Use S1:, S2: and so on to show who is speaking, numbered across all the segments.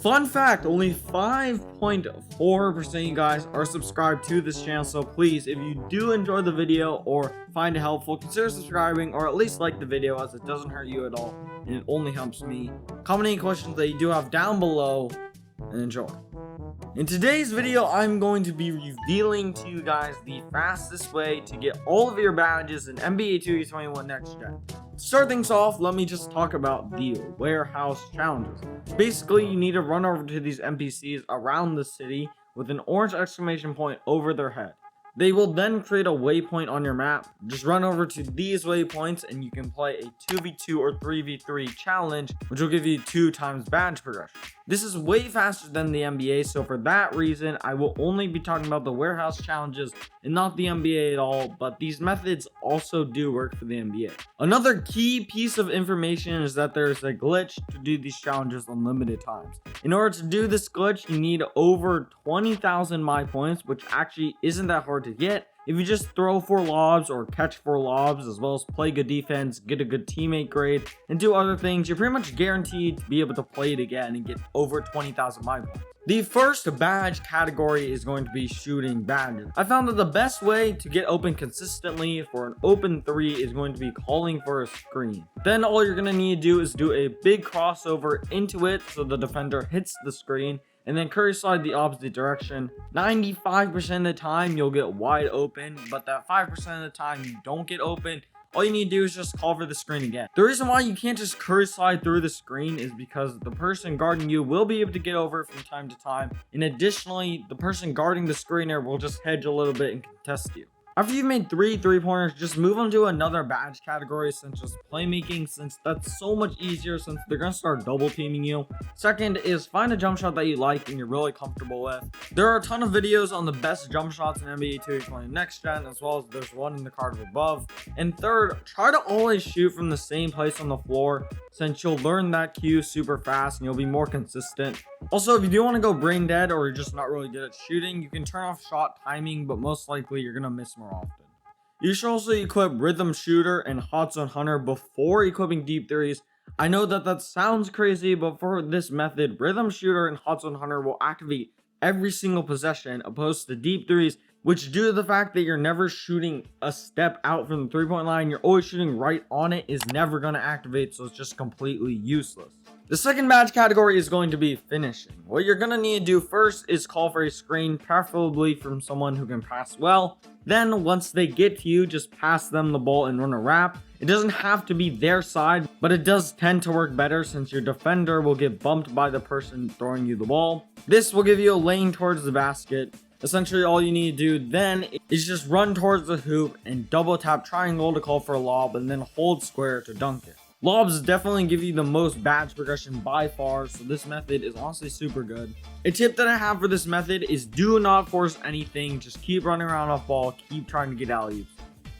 S1: Fun fact, only 5.4% of you guys are subscribed to this channel, so please, if you do enjoy the video or find it helpful, consider subscribing or at least like the video, as it doesn't hurt you at all and it only helps me. Comment any questions that you do have down below and enjoy. In today's video, I'm going to be revealing to you guys the fastest way to get all of your badges in NBA 2K21 Next Gen. To start things off, let me just talk about the warehouse challenges. Basically, you need to run over to these NPCs around the city with an orange exclamation point over their head. They will then create a waypoint on your map. Just run over to these waypoints and you can play a 2v2 or 3v3 challenge, which will give you 2 times badge progression. This is way faster than the NBA, so for that reason, I will only be talking about the warehouse challenges and not the NBA at all, but these methods also do work for the NBA. Another key piece of information is that there's a glitch to do these challenges unlimited times. In order to do this glitch, you need over 20,000 my points, which actually isn't that hard to get. If you just throw 4 lobs or catch 4 lobs, as well as play good defense, get a good teammate grade, and do other things, you're pretty much guaranteed to be able to play it again and get over 20,000 my points. The first badge category is going to be shooting badges. I found that the best way to get open consistently for an open 3 is going to be calling for a screen. Then all you're going to need to do is do a big crossover into it so the defender hits the screen, and then curry slide the opposite direction. 95% of the time you'll get wide open, but that 5% of the time you don't get open. All you need to do is just call for the screen again. The reason why you can't just curry slide through the screen is because the person guarding you will be able to get over it from time to time, and additionally the person guarding the screener will just hedge a little bit and contest you. After you've made 3 3-pointers, just move on to another badge category, such as playmaking, since that's so much easier since they're going to start double teaming you. Second is find a jump shot that you like and you're really comfortable with. There are a ton of videos on the best jump shots in NBA 2K20 Next Gen, as well as there's one in the card above. And third, try to always shoot from the same place on the floor, since you'll learn that cue super fast and you'll be more consistent. Also, if you do want to go brain dead or you're just not really good at shooting, you can turn off shot timing, but most likely you're going to miss more often. You should also equip Rhythm Shooter and Hot Zone Hunter before equipping Deep Threes. I know that sounds crazy, but for this method, Rhythm Shooter and Hot Zone Hunter will activate every single possession, opposed to Deep Threes, which, due to the fact that you're never shooting a step out from the 3-point line, you're always shooting right on it, is never going to activate, so it's just completely useless. The second badge category is going to be finishing. What you're going to need to do first is call for a screen, preferably from someone who can pass well. Then once they get to you, just pass them the ball and run a wrap. It doesn't have to be their side, but it does tend to work better since your defender will get bumped by the person throwing you the ball. This will give you a lane towards the basket. Essentially, all you need to do then is just run towards the hoop and double tap triangle to call for a lob, and then hold square to dunk it. Lobs definitely give you the most badge progression by far, so this method is honestly super good. A tip that I have for this method is do not force anything, just keep running around off ball, keep trying to get alley-oops.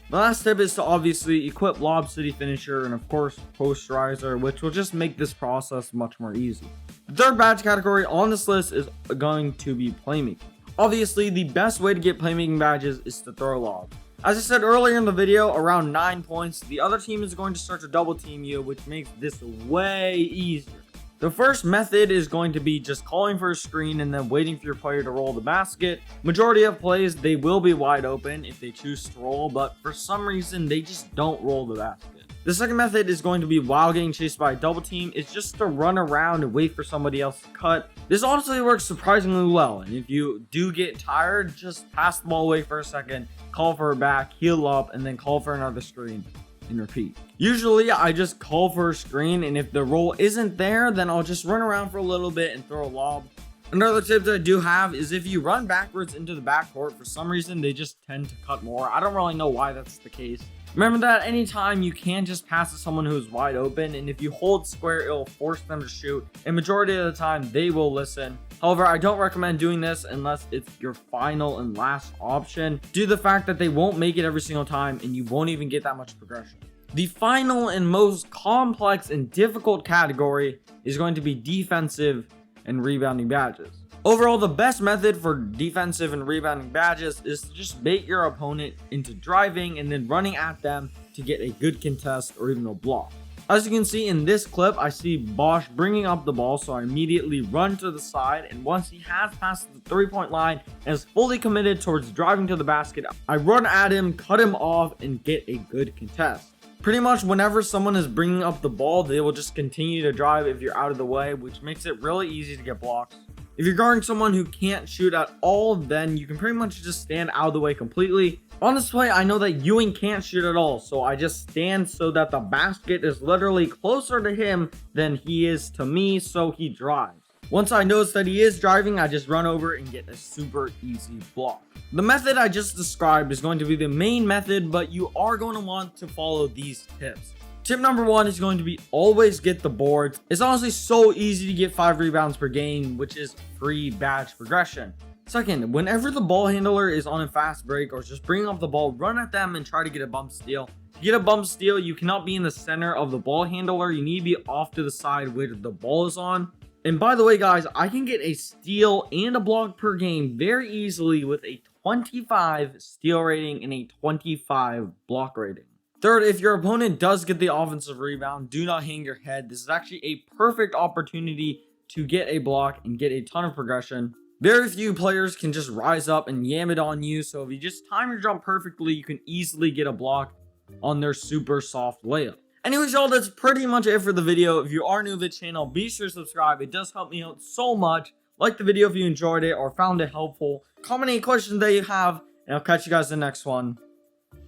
S1: The last tip is to obviously equip Lob City Finisher and of course Posterizer, which will just make this process much more easy. The third badge category on this list is going to be Playmaking. Obviously, the best way to get playmaking badges is to throw lobs. As I said earlier in the video, around 9 points, the other team is going to start to double team you, which makes this way easier. The first method is going to be just calling for a screen and then waiting for your player to roll the basket. Majority of plays, they will be wide open if they choose to roll, but for some reason, they just don't roll the basket. The second method is going to be while getting chased by a double team. It's just to run around and wait for somebody else to cut. This honestly works surprisingly well, and if you do get tired, just pass the ball away for a second, call for a back, heal up, and then call for another screen, and repeat. Usually, I just call for a screen, and if the roll isn't there, then I'll just run around for a little bit and throw a lob. Another tip that I do have is if you run backwards into the backcourt, for some reason, they just tend to cut more. I don't really know why that's the case. Remember that anytime you can just pass to someone who's wide open, and if you hold square, it'll force them to shoot, and majority of the time they will listen. However, I don't recommend doing this unless it's your final and last option, due to the fact that they won't make it every single time and you won't even get that much progression. The final and most complex and difficult category is going to be defensive and rebounding badges. Overall, the best method for defensive and rebounding badges is to just bait your opponent into driving and then running at them to get a good contest or even a block. As you can see in this clip, I see Bosch bringing up the ball, so I immediately run to the side, and once he has passed the 3-point line and is fully committed towards driving to the basket, I run at him, cut him off, and get a good contest. Pretty much whenever someone is bringing up the ball, they will just continue to drive if you're out of the way, which makes it really easy to get blocks. If you're guarding someone who can't shoot at all, then you can pretty much just stand out of the way completely. On this play, I know that Ewing can't shoot at all, so I just stand so that the basket is literally closer to him than he is to me, so he drives. Once I notice that he is driving, I just run over and get a super easy block. The method I just described is going to be the main method, but you are going to want to follow these tips. Tip number 1 is going to be always get the boards. It's honestly so easy to get 5 rebounds per game, which is free badge progression. Second, whenever the ball handler is on a fast break or just bringing up the ball, run at them and try to get a bump steal. To get a bump steal, you cannot be in the center of the ball handler. You need to be off to the side where the ball is on. And by the way, guys, I can get a steal and a block per game very easily with a 25 steal rating and a 25 block rating. Third, if your opponent does get the offensive rebound, do not hang your head. This is actually a perfect opportunity to get a block and get a ton of progression. Very few players can just rise up and yam it on you, so if you just time your jump perfectly, you can easily get a block on their super soft layup. Anyways, y'all, that's pretty much it for the video. If you are new to the channel, be sure to subscribe. It does help me out so much. Like the video if you enjoyed it or found it helpful. Comment any questions that you have, and I'll catch you guys in the next one.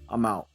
S1: I'm out.